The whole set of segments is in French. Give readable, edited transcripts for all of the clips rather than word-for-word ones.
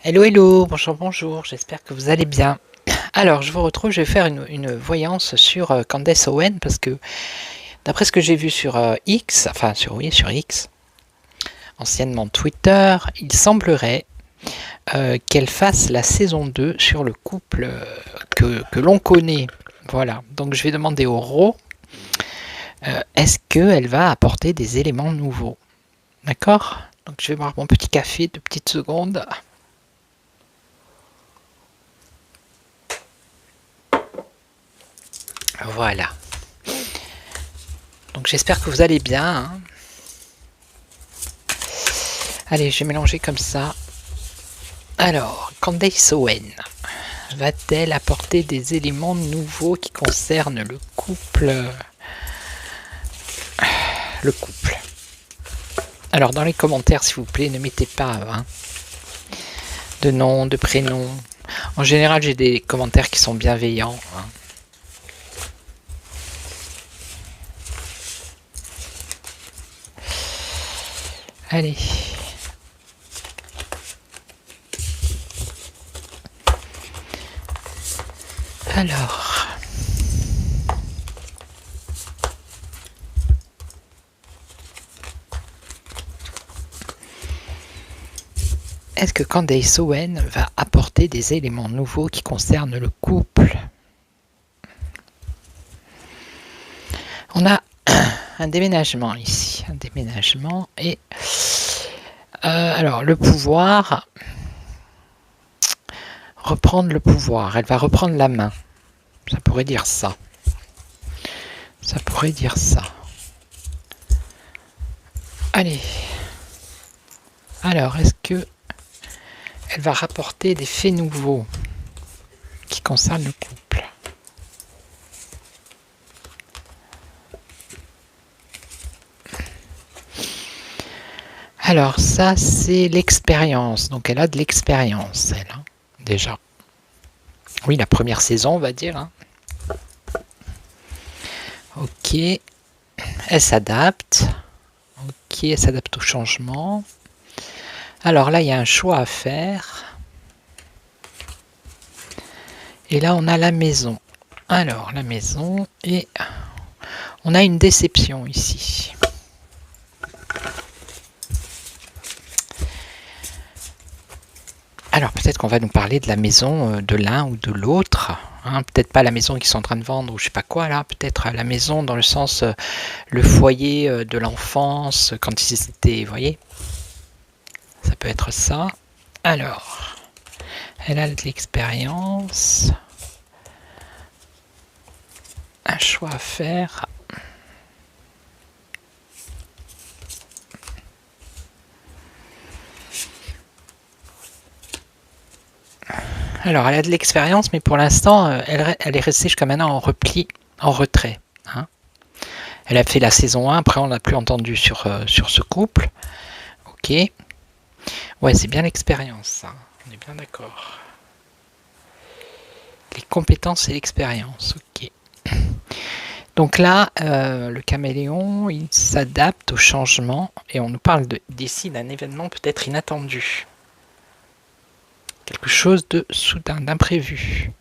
Hello, hello, bonjour, bonjour, j'espère que vous allez bien. Alors, je vous retrouve, je vais faire une voyance sur Candace Owen, parce que, d'après ce que j'ai vu sur X, enfin, sur X, anciennement Twitter, il semblerait qu'elle fasse la saison 2 sur le couple que l'on connaît. Voilà, donc je vais demander au Ro, est-ce qu'elle va apporter des éléments nouveaux? D'accord? Donc je vais boire mon petit café, 2 petites secondes. Voilà. Donc j'espère que vous allez bien. Hein. Allez, je vais mélanger comme ça. Alors, Candace Owen va-t-elle apporter des éléments nouveaux qui concernent le couple? Le couple. Alors, dans les commentaires, s'il vous plaît, ne mettez pas de nom, de prénom. En général, j'ai des commentaires qui sont bienveillants. Hein. Allez. Alors. Est-ce que Candace Owen va apporter des éléments nouveaux qui concernent le couple? On a un déménagement ici, un déménagement et alors le pouvoir, reprendre le pouvoir, elle va reprendre la main, ça pourrait dire ça, ça pourrait dire ça. Allez, alors est-ce que elle va rapporter des faits nouveaux qui concernent le couple? Alors ça c'est l'expérience, donc elle a de l'expérience elle, hein, déjà. Oui, la première saison on va dire. Hein. Ok, elle s'adapte. Ok, elle s'adapte au changement. Alors là il y a un choix à faire. Et là on a la maison. Alors la maison et on a une déception ici. Alors peut-être qu'on va nous parler de la maison de l'un ou de l'autre, hein, peut-être pas la maison qu'ils sont en train de vendre ou je sais pas quoi là, peut-être la maison dans le sens le foyer de l'enfance quand ils étaient, vous voyez, ça peut être ça. Alors, elle a de l'expérience, un choix à faire. Alors, elle a de l'expérience, mais pour l'instant, elle est restée jusqu'à maintenant en repli, en retrait. Hein. Elle a fait la saison 1, après on l'a plus entendu sur ce couple. Ok. Ouais, c'est bien l'expérience, ça. On est bien d'accord. Les compétences et l'expérience, ok. Donc là, le caméléon, il s'adapte au changement et on nous parle d'ici d'un événement peut-être inattendu. Quelque chose de soudain, d'imprévu.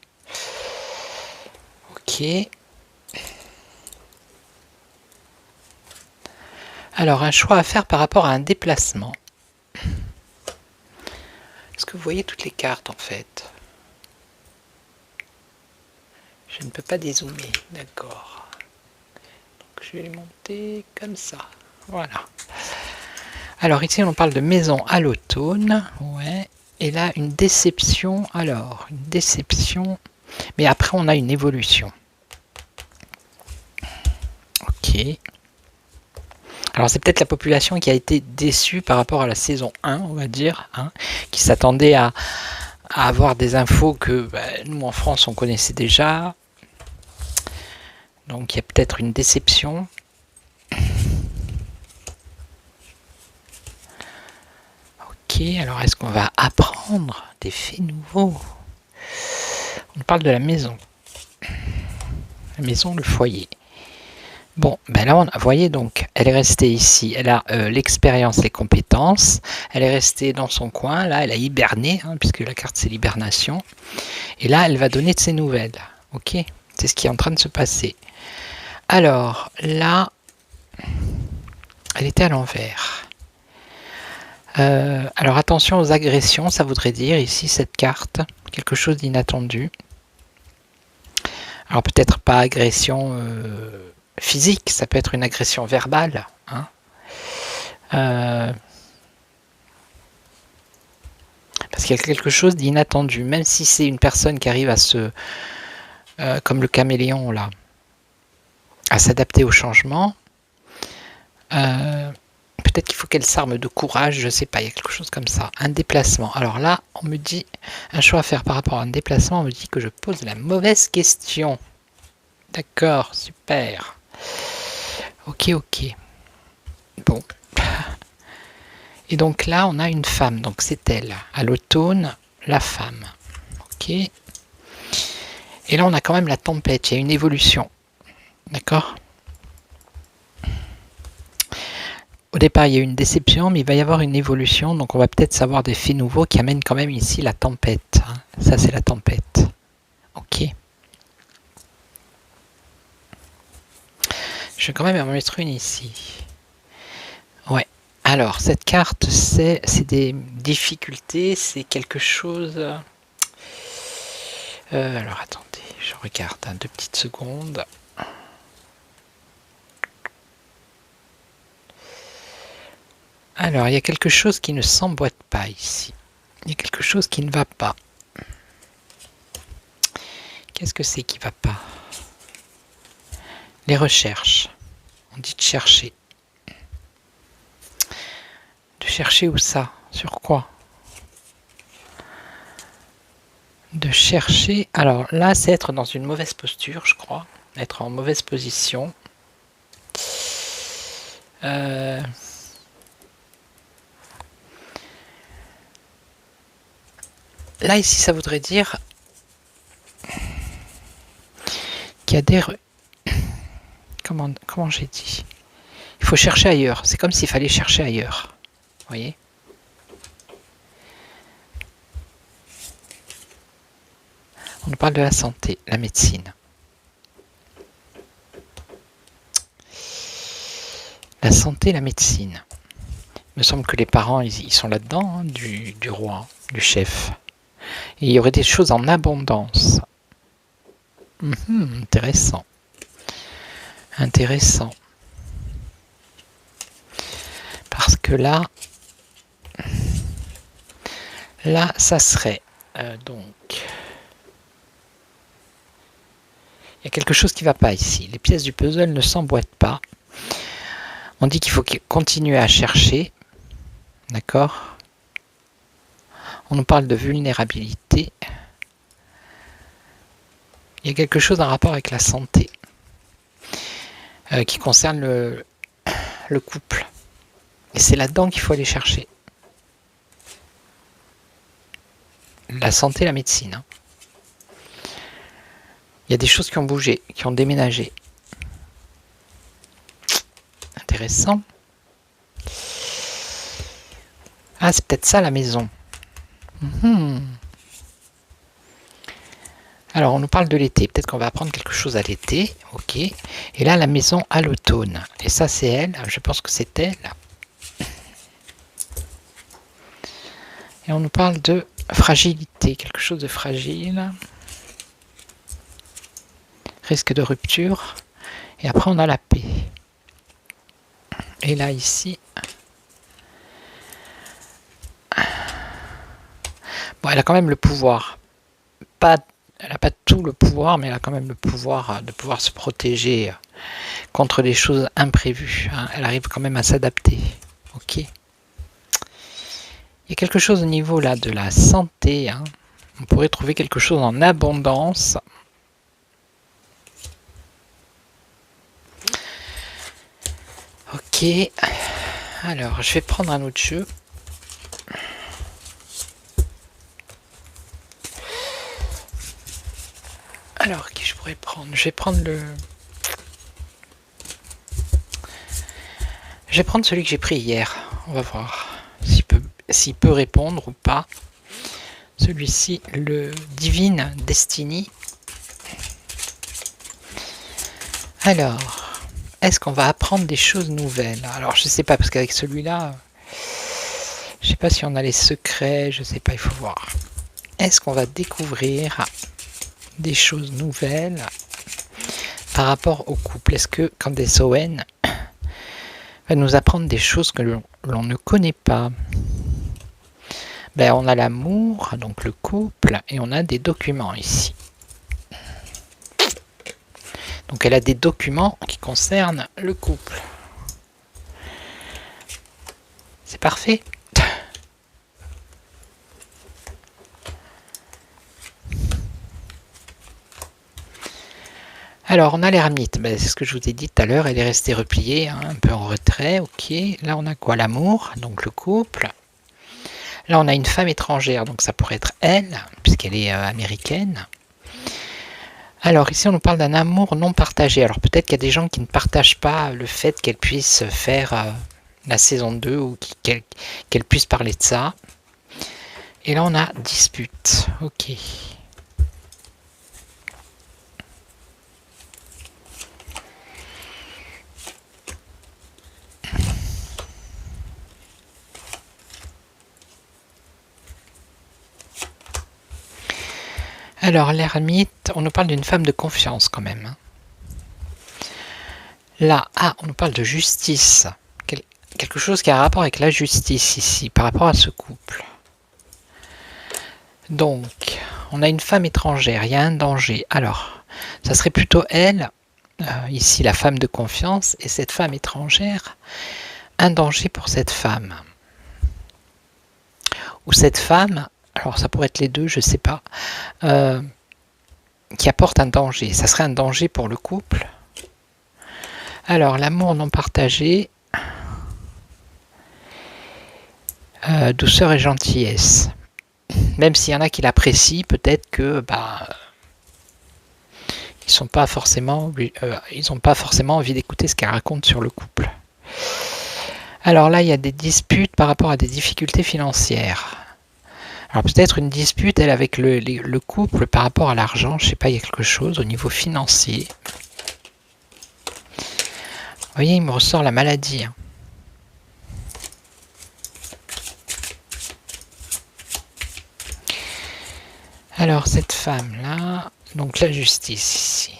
Ok. Alors, un choix à faire par rapport à un déplacement. Est-ce que vous voyez toutes les cartes en fait? Je ne peux pas dézoomer, d'accord. Donc je vais les monter comme ça. Voilà. Alors ici on parle de maison à l'automne. Ouais. Et là une déception. Alors, une déception. Mais après, on a une évolution. Ok. Alors c'est peut-être la population qui a été déçue par rapport à la saison 1, on va dire, hein, qui s'attendait à avoir des infos que nous en France on connaissait déjà. Donc il y a peut-être une déception. Ok, alors est-ce qu'on va apprendre des faits nouveaux? On parle de la maison. La maison, le foyer. Bon, ben là, vous voyez, donc, elle est restée ici. Elle a l'expérience, les compétences. Elle est restée dans son coin. Là, elle a hiberné, hein, puisque la carte, c'est l'hibernation. Et là, elle va donner de ses nouvelles. Ok, c'est ce qui est en train de se passer. Alors, là, elle était à l'envers. Alors, attention aux agressions, ça voudrait dire, ici, cette carte, quelque chose d'inattendu. Alors, peut-être pas agression... physique, ça peut être une agression verbale, hein. Parce qu'il y a quelque chose d'inattendu, même si c'est une personne qui arrive à se, comme le caméléon là, à s'adapter au changement, peut-être qu'il faut qu'elle s'arme de courage, je sais pas, il y a quelque chose comme ça, un déplacement. Alors là, on me dit, un choix à faire par rapport à un déplacement, on me dit que je pose la mauvaise question. D'accord, super. Ok. Bon. Et donc là, on a une femme. Donc c'est elle. À l'automne, la femme. Ok. Et là, on a quand même la tempête. Il y a une évolution. D'accord? Au départ, il y a eu une déception, mais il va y avoir une évolution. Donc on va peut-être savoir des faits nouveaux qui amènent quand même ici la tempête. Ça, c'est la tempête. Ok. Je vais quand même en mettre une ici. Ouais. Alors, cette carte, c'est des difficultés, c'est quelque chose... alors, attendez, je regarde, 2 petites secondes. Alors, il y a quelque chose qui ne s'emboîte pas ici. Il y a quelque chose qui ne va pas. Qu'est-ce que c'est qui ne va pas? Les recherches. On dit de chercher. De chercher où ça? Sur quoi? De chercher... Alors là, c'est être dans une mauvaise posture, je crois. Être en mauvaise position. Là, ici, ça voudrait dire qu'il y a des... Comment j'ai dit? Il faut chercher ailleurs. C'est comme s'il fallait chercher ailleurs. Vous voyez? On nous parle de la santé, la médecine. La santé, la médecine. Il me semble que les parents, ils sont là-dedans, hein, du roi, du chef. Et il y aurait des choses en abondance. Intéressant. Intéressant. Parce que là, ça serait donc... Il y a quelque chose qui ne va pas ici. Les pièces du puzzle ne s'emboîtent pas. On dit qu'il faut continuer à chercher. D'accord? On nous parle de vulnérabilité. Il y a quelque chose en rapport avec la santé qui concerne le couple. Et c'est là-dedans qu'il faut aller chercher. La santé, la médecine. Hein. Il y a des choses qui ont bougé, qui ont déménagé. Intéressant. Ah, c'est peut-être ça la maison. Alors, on nous parle de l'été. Peut-être qu'on va apprendre quelque chose à l'été. Ok. Et là, la maison à l'automne. Et ça, c'est elle. Je pense que c'est elle. Et on nous parle de fragilité. Quelque chose de fragile. Risque de rupture. Et après, on a la paix. Et là, ici... Bon, elle a quand même le pouvoir. Pas elle n'a pas tout le pouvoir, mais elle a quand même le pouvoir de pouvoir se protéger contre des choses imprévues. Hein. Elle arrive quand même à s'adapter. Ok. Il y a quelque chose au niveau là de la santé. Hein. On pourrait trouver quelque chose en abondance. Ok. Alors, je vais prendre un autre jeu. Alors, qui je pourrais prendre? Je vais prendre le... Je vais prendre celui que j'ai pris hier. On va voir s'il peut répondre ou pas. Celui-ci, le Divine Destiny. Alors, est-ce qu'on va apprendre des choses nouvelles? Alors, je sais pas, parce qu'avec celui-là, je sais pas si on a les secrets, je sais pas, il faut voir. Est-ce qu'on va découvrir des choses nouvelles par rapport au couple? Est-ce que Candace Owen va nous apprendre des choses que l'on ne connaît pas? Ben, on a l'amour, donc le couple, et on a des documents ici. Donc elle a des documents qui concernent le couple. C'est parfait. Alors on a l'ermite, ben, c'est ce que je vous ai dit tout à l'heure, elle est restée repliée, hein, un peu en retrait, ok. Là on a quoi? L'amour, donc le couple. Là on a une femme étrangère, donc ça pourrait être elle, puisqu'elle est américaine. Alors ici on nous parle d'un amour non partagé. Alors peut-être qu'il y a des gens qui ne partagent pas le fait qu'elle puisse faire la saison 2 ou qu'elle puisse parler de ça. Et là on a dispute. Ok. Alors l'ermite, on nous parle d'une femme de confiance quand même. Là, on nous parle de justice. Quelque chose qui a un rapport avec la justice ici, par rapport à ce couple. Donc, on a une femme étrangère, il y a un danger. Alors, ça serait plutôt elle, ici la femme de confiance, et cette femme étrangère, un danger pour cette femme. Ou cette femme, alors ça pourrait être les deux, je ne sais pas, qui apporte un danger. Ça serait un danger pour le couple. Alors, l'amour non partagé, douceur et gentillesse. Même s'il y en a qui l'apprécient, peut-être que ils n'ont pas forcément envie d'écouter ce qu'elle raconte sur le couple. Alors là, il y a des disputes par rapport à des difficultés financières. Alors peut-être une dispute, elle, avec le couple par rapport à l'argent, je ne sais pas, il y a quelque chose au niveau financier. Vous voyez, il me ressort la maladie. Hein. Alors cette femme-là, donc la justice ici.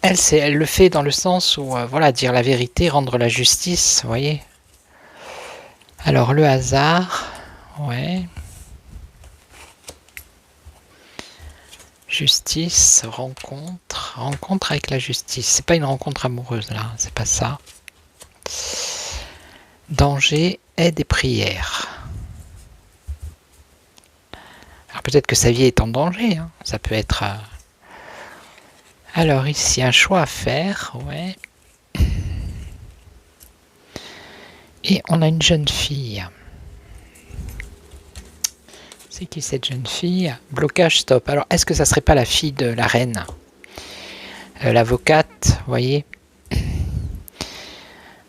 Elle le fait dans le sens où, voilà, dire la vérité, rendre la justice, vous voyez. Alors le hasard, ouais. Justice, rencontre avec la justice. C'est pas une rencontre amoureuse là, c'est pas ça. Danger, aide et prière. Alors peut-être que sa vie est en danger, hein. Ça peut être... Alors ici, un choix à faire, ouais. Et on a une jeune fille. C'est qui cette jeune fille? Blocage, stop. Alors est-ce que ça serait pas la fille de la reine? L'avocate, vous voyez.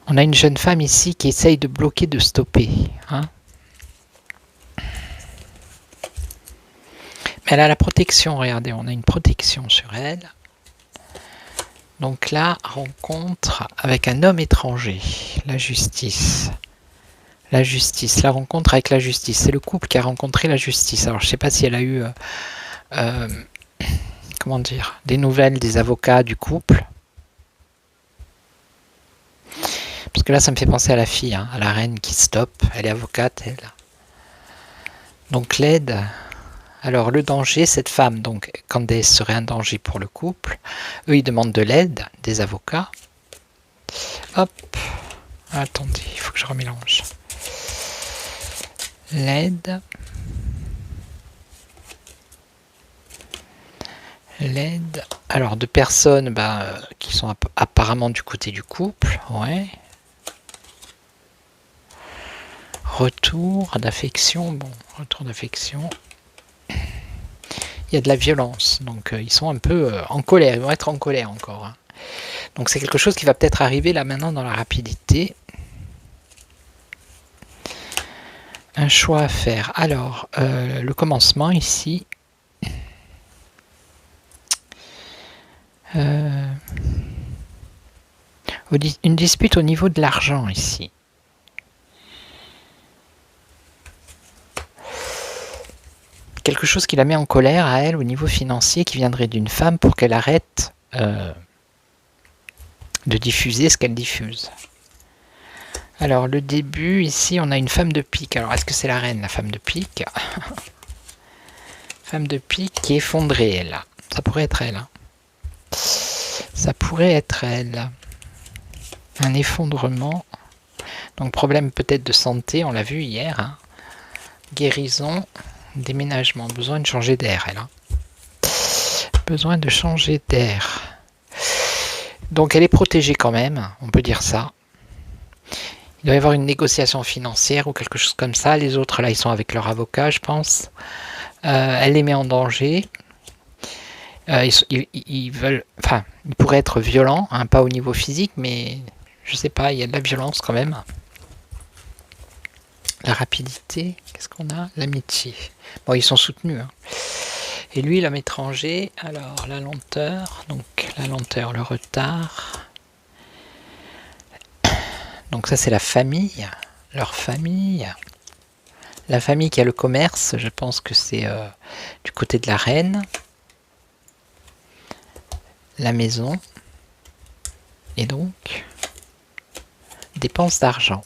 On a une jeune femme ici qui essaye de bloquer, de stopper. Hein. Mais elle a la protection, regardez, on a une protection sur elle. Donc là, rencontre avec un homme étranger, la justice. La justice, la rencontre avec la justice. C'est le couple qui a rencontré la justice. Alors je ne sais pas si elle a eu, comment dire, des nouvelles des avocats du couple. Parce que là, ça me fait penser à la fille, hein, à la reine qui stoppe. Elle est avocate, elle. Donc l'aide Alors le danger, cette femme, donc Candace serait un danger pour le couple. Eux, ils demandent de l'aide, des avocats. Hop, attendez, il faut que je remélange. L'aide. L'aide. Alors de personnes qui sont apparemment du côté du couple, ouais. Retour d'affection, bon, retour d'affection. Il y a de la violence, donc ils sont un peu en colère, ils vont être en colère encore. Hein. Donc c'est quelque chose qui va peut-être arriver là maintenant dans la rapidité. Un choix à faire. Alors, le commencement ici. Une dispute au niveau de l'argent ici. Quelque chose qui la met en colère à elle au niveau financier qui viendrait d'une femme pour qu'elle arrête de diffuser ce qu'elle diffuse. Alors le début ici on a une femme de pique. Alors est-ce que c'est la reine, la femme de pique? Femme de pique qui est effondrée elle. Ça pourrait être elle. Hein. Ça pourrait être elle. Un effondrement. Donc problème peut-être de santé, on l'a vu hier. Hein. Guérison, déménagement, besoin de changer d'air elle. Hein. Besoin de changer d'air. Donc elle est protégée quand même, on peut dire ça. Il doit y avoir une négociation financière ou quelque chose comme ça. Les autres là ils sont avec leur avocat je pense. Elle les met en danger. Ils veulent, enfin, ils pourraient être violents, hein, pas au niveau physique, mais je sais pas, il y a de la violence quand même. La rapidité, qu'est-ce qu'on a? L'amitié. Bon, ils sont soutenus. Hein. Et lui, l'homme étranger, alors la lenteur, donc la lenteur, le retard. Donc ça, c'est la famille, leur famille. La famille qui a le commerce, je pense que c'est du côté de la reine. La maison. Et donc, dépenses d'argent.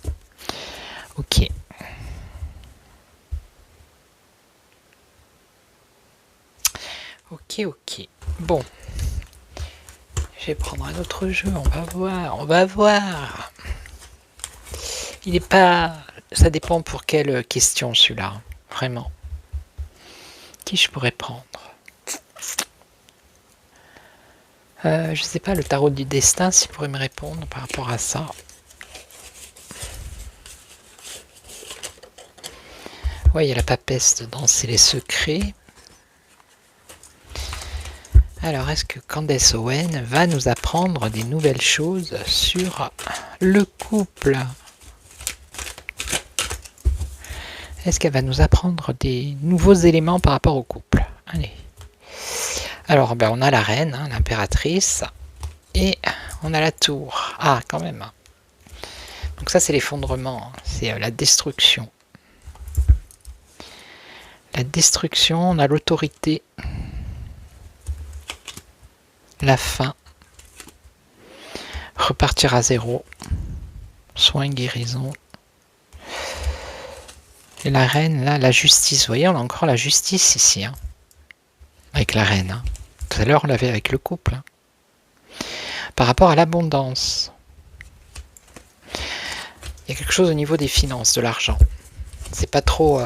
Ok. Ok. Bon. Je vais prendre un autre jeu, on va voir. Il n'est pas... Ça dépend pour quelle question celui-là, vraiment. Qui je pourrais prendre? Je sais pas, le tarot du destin, s'il pourrait me répondre par rapport à ça. Ouais, il y a la papesse dedans, c'est les secrets. Alors, est-ce que Candace Owen va nous apprendre des nouvelles choses sur le couple? Est-ce qu'elle va nous apprendre des nouveaux éléments par rapport au couple? Allez. Alors, on a la reine, hein, l'impératrice, et on a la tour. Ah, quand même. Donc ça, c'est l'effondrement, c'est la destruction. La destruction, on a l'autorité. La fin. Repartir à zéro. Soin, guérison. Et la reine, là, la justice. Vous voyez, on a encore la justice ici. Hein, avec la reine. Hein. Tout à l'heure, on l'avait avec le couple. Hein. Par rapport à l'abondance. Il y a quelque chose au niveau des finances, de l'argent. C'est pas trop...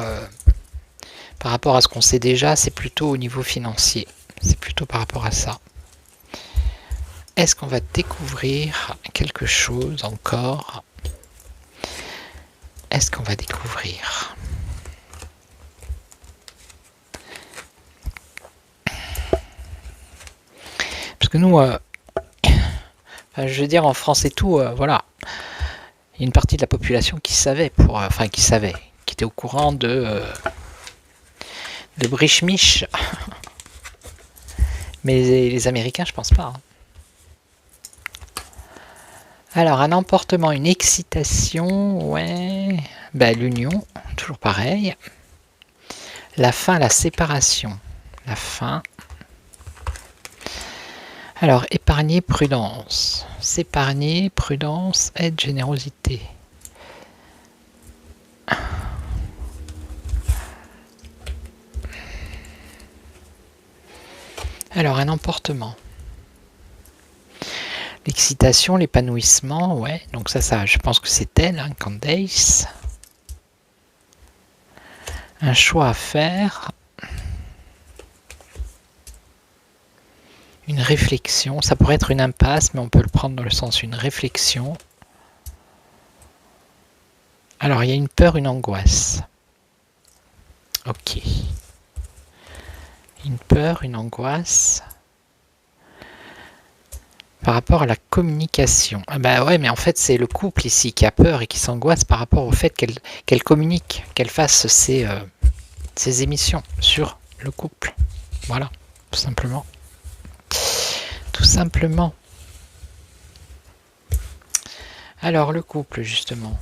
par rapport à ce qu'on sait déjà, c'est plutôt au niveau financier. C'est plutôt par rapport à ça. Est-ce qu'on va découvrir quelque chose encore? Est-ce qu'on va découvrir? Parce que nous, je veux dire en France et tout, voilà. Il y a une partie de la population qui savait, qui était au courant de Brichmich. Mais les Américains, je pense pas. Hein. Alors, un emportement, une excitation, ouais. L'union, toujours pareil. La fin, la séparation. La fin. Alors, épargner, prudence. S'épargner, prudence, aide, générosité. Alors, un emportement. L'excitation, l'épanouissement, ouais. Donc ça, je pense que c'est elle, hein, Candace. Un choix à faire. Une réflexion. Ça pourrait être une impasse, mais on peut le prendre dans le sens une réflexion. Alors, il y a une peur, une angoisse. Ok. Une peur, une angoisse. Par rapport à la communication. Ah bah ouais, mais en fait, c'est le couple ici qui a peur et qui s'angoisse par rapport au fait qu'elle communique, qu'elle fasse ses émissions sur le couple. Voilà, tout simplement. Tout simplement. Alors, le couple, justement.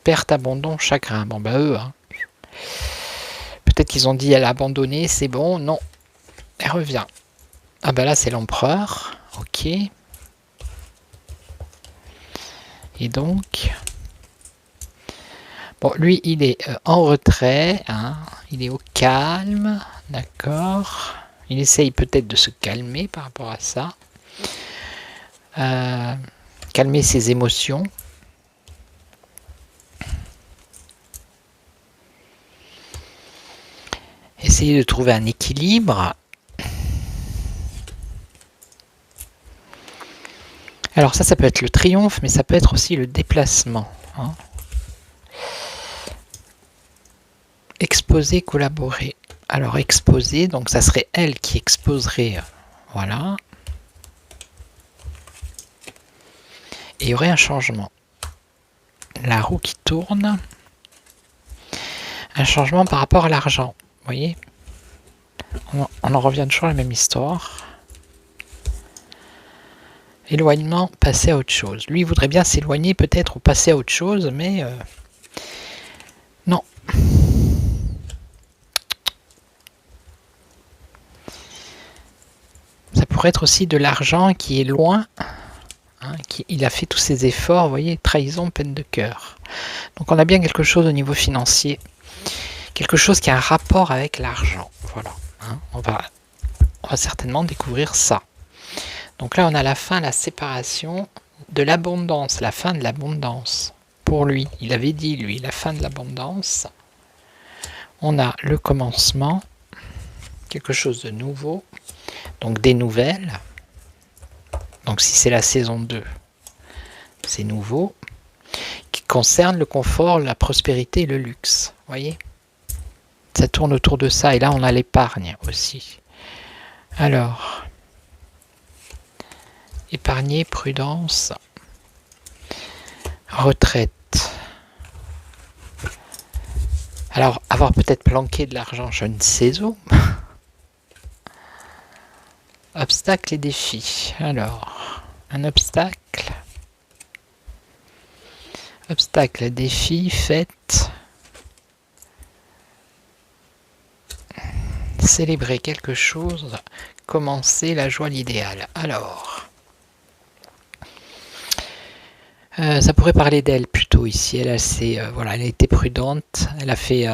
Perte, abandon, chagrin. Bon bah eux, hein. Peut-être qu'ils ont dit elle a abandonné, c'est bon. Non, elle revient. Ah bah là, c'est l'empereur. Ok. Et donc, bon, lui, il est en retrait, hein, il est au calme, d'accord. Il essaye peut-être de se calmer par rapport à ça. Calmer ses émotions. Essayer de trouver un équilibre. Alors ça peut être le triomphe, mais ça peut être aussi le déplacement. Hein. Exposer, collaborer. Alors exposer, donc ça serait elle qui exposerait, voilà. Et il y aurait un changement. La roue qui tourne. Un changement par rapport à l'argent. Vous voyez, on en revient toujours à la même histoire. Éloignement, passer à autre chose. Lui, il voudrait bien s'éloigner peut-être ou passer à autre chose, mais non. Ça pourrait être aussi de l'argent qui est loin. Hein, il a fait tous ses efforts, vous voyez, trahison, peine de cœur. Donc on a bien quelque chose au niveau financier. Quelque chose qui a un rapport avec l'argent. Voilà. Hein, on va certainement découvrir ça. Donc là, on a la fin, la séparation de l'abondance, la fin de l'abondance. Pour lui, il avait dit, lui, la fin de l'abondance. On a le commencement, quelque chose de nouveau, donc des nouvelles. Donc si c'est la saison 2, c'est nouveau, qui concerne le confort, la prospérité et le luxe. Vous voyez ? Ça tourne autour de ça. Et là, on a l'épargne aussi. Alors... épargner, prudence, retraite. Alors, avoir peut-être planqué de l'argent, je ne sais où. Obstacles et défis. Alors, un obstacle. Obstacle, défi, fête. Célébrer quelque chose. Commencer la joie, l'idéal. Alors... ça pourrait parler d'elle plutôt ici. Elle a été prudente. Elle a fait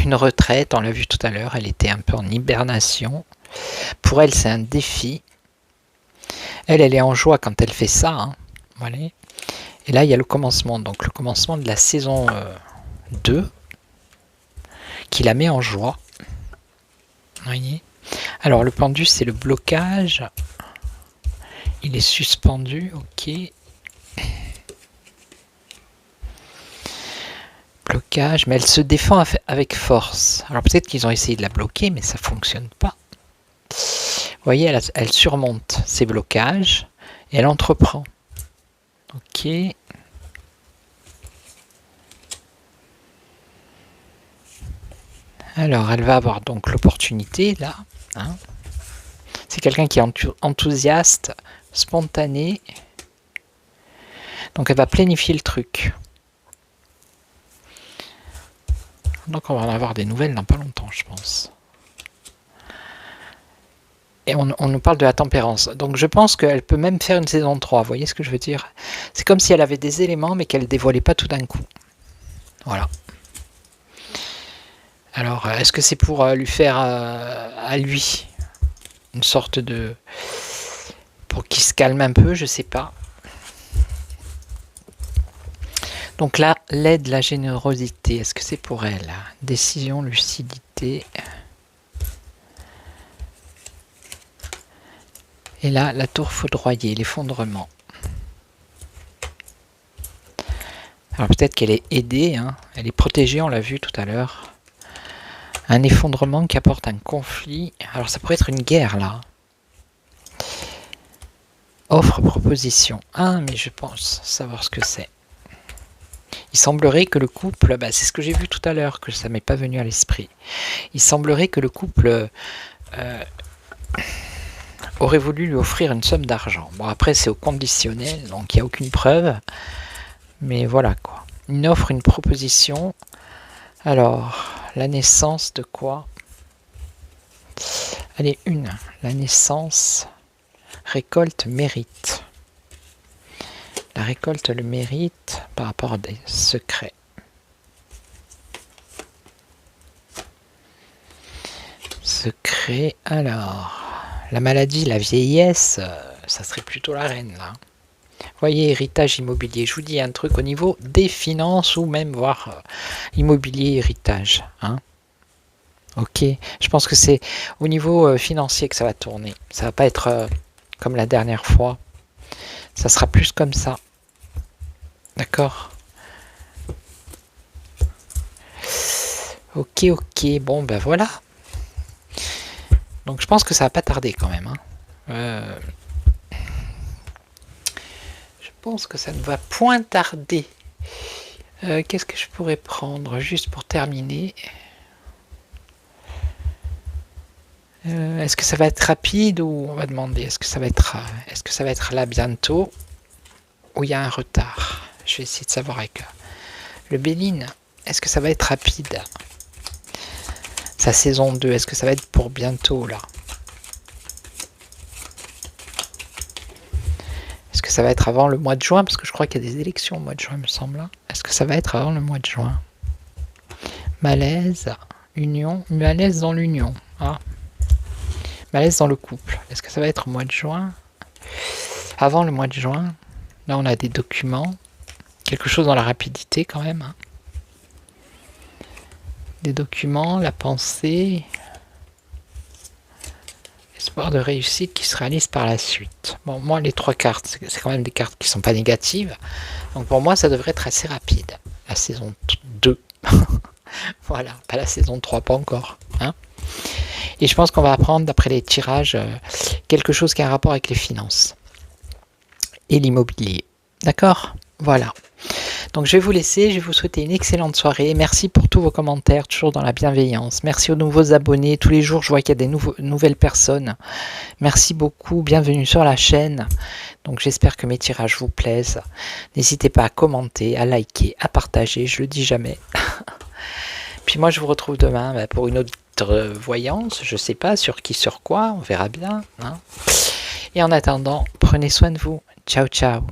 une retraite. On l'a vu tout à l'heure. Elle était un peu en hibernation. Pour elle, c'est un défi. Elle est en joie quand elle fait ça. Hein. Voilà. Et là, il y a le commencement. Donc, le commencement de la saison 2 qui la met en joie. Vous voyez ? Alors, le pendu, c'est le blocage. Il est suspendu. Ok. Blocage, mais elle se défend avec force. Alors peut-être qu'ils ont essayé de la bloquer, mais ça ne fonctionne pas. Vous voyez, elle surmonte ses blocages et elle entreprend. Ok. Alors, elle va avoir donc l'opportunité, là. Hein. C'est quelqu'un qui est enthousiaste, spontané. Donc, elle va planifier le truc. Donc on va en avoir des nouvelles dans pas longtemps, je pense. Et on nous parle de la tempérance. Donc je pense qu'elle peut même faire une saison 3, vous voyez ce que je veux dire ? C'est comme si elle avait des éléments, mais qu'elle ne dévoilait pas tout d'un coup. Voilà. Alors, est-ce que c'est pour lui faire à lui une sorte de... pour qu'il se calme un peu, je sais pas. Donc là, l'aide, la générosité, est-ce que c'est pour elle? Décision, lucidité. Et là, la tour foudroyée, l'effondrement. Alors peut-être qu'elle est aidée, hein. Elle est protégée, on l'a vu tout à l'heure. Un effondrement qui apporte un conflit. Alors ça pourrait être une guerre là. Offre, proposition. Ah, mais je pense savoir ce que c'est. Il semblerait que le couple, c'est ce que j'ai vu tout à l'heure, que ça m'est pas venu à l'esprit. Il semblerait que le couple aurait voulu lui offrir une somme d'argent. Bon, après c'est au conditionnel, donc il n'y a aucune preuve. Mais voilà quoi. Une offre, une proposition. Alors, la naissance de quoi? Allez, la naissance, récolte, mérite. La récolte, le mérite par rapport à des secrets. Secret, alors, la maladie, la vieillesse, ça serait plutôt la reine là. Voyez, héritage immobilier, je vous dis un truc au niveau des finances ou même voir immobilier, héritage. Hein. Ok, je pense que c'est au niveau financier que ça va tourner. Ça va pas être comme la dernière fois. Ça sera plus comme ça. D'accord. Ok, bon ben voilà. Donc je pense que ça va pas tarder quand même. Hein. Je pense que ça ne va point tarder. Qu'est-ce que je pourrais prendre juste pour terminer? Est-ce que ça va être rapide ou on va demander est-ce que ça va être là bientôt ou il y a un retard? Je vais essayer de savoir avec le Béline. Est-ce que ça va être rapide? Sa saison 2, est-ce que ça va être pour bientôt là? Est-ce que ça va être avant le mois de juin? Parce que je crois qu'il y a des élections au mois de juin, il me semble. Est-ce que ça va être avant le mois de juin? Malaise, union, malaise dans l'union. Ah. Malaise dans le couple. Est-ce que ça va être au mois de juin? Avant le mois de juin. Là, on a des documents. Quelque chose dans la rapidité quand même. Hein. Des documents, la pensée. Espoir de réussite qui se réalise par la suite. Bon, moi, les 3 cartes, c'est quand même des cartes qui sont pas négatives. Donc pour moi, ça devrait être assez rapide. La saison 2. Voilà, pas la saison 3, pas encore. Hein. Et je pense qu'on va apprendre, d'après les tirages, quelque chose qui a un rapport avec les finances et l'immobilier. D'accord? Voilà. Donc je vais vous laisser, je vais vous souhaiter une excellente soirée. Merci pour tous vos commentaires, toujours dans la bienveillance. Merci aux nouveaux abonnés. Tous les jours, je vois qu'il y a des nouvelles personnes. Merci beaucoup, bienvenue sur la chaîne. Donc j'espère que mes tirages vous plaisent. N'hésitez pas à commenter, à liker, à partager, je le dis jamais. Puis moi, je vous retrouve demain pour une autre voyance, je sais pas sur qui, sur quoi, on verra bien. Hein. Et en attendant, prenez soin de vous. Ciao, ciao.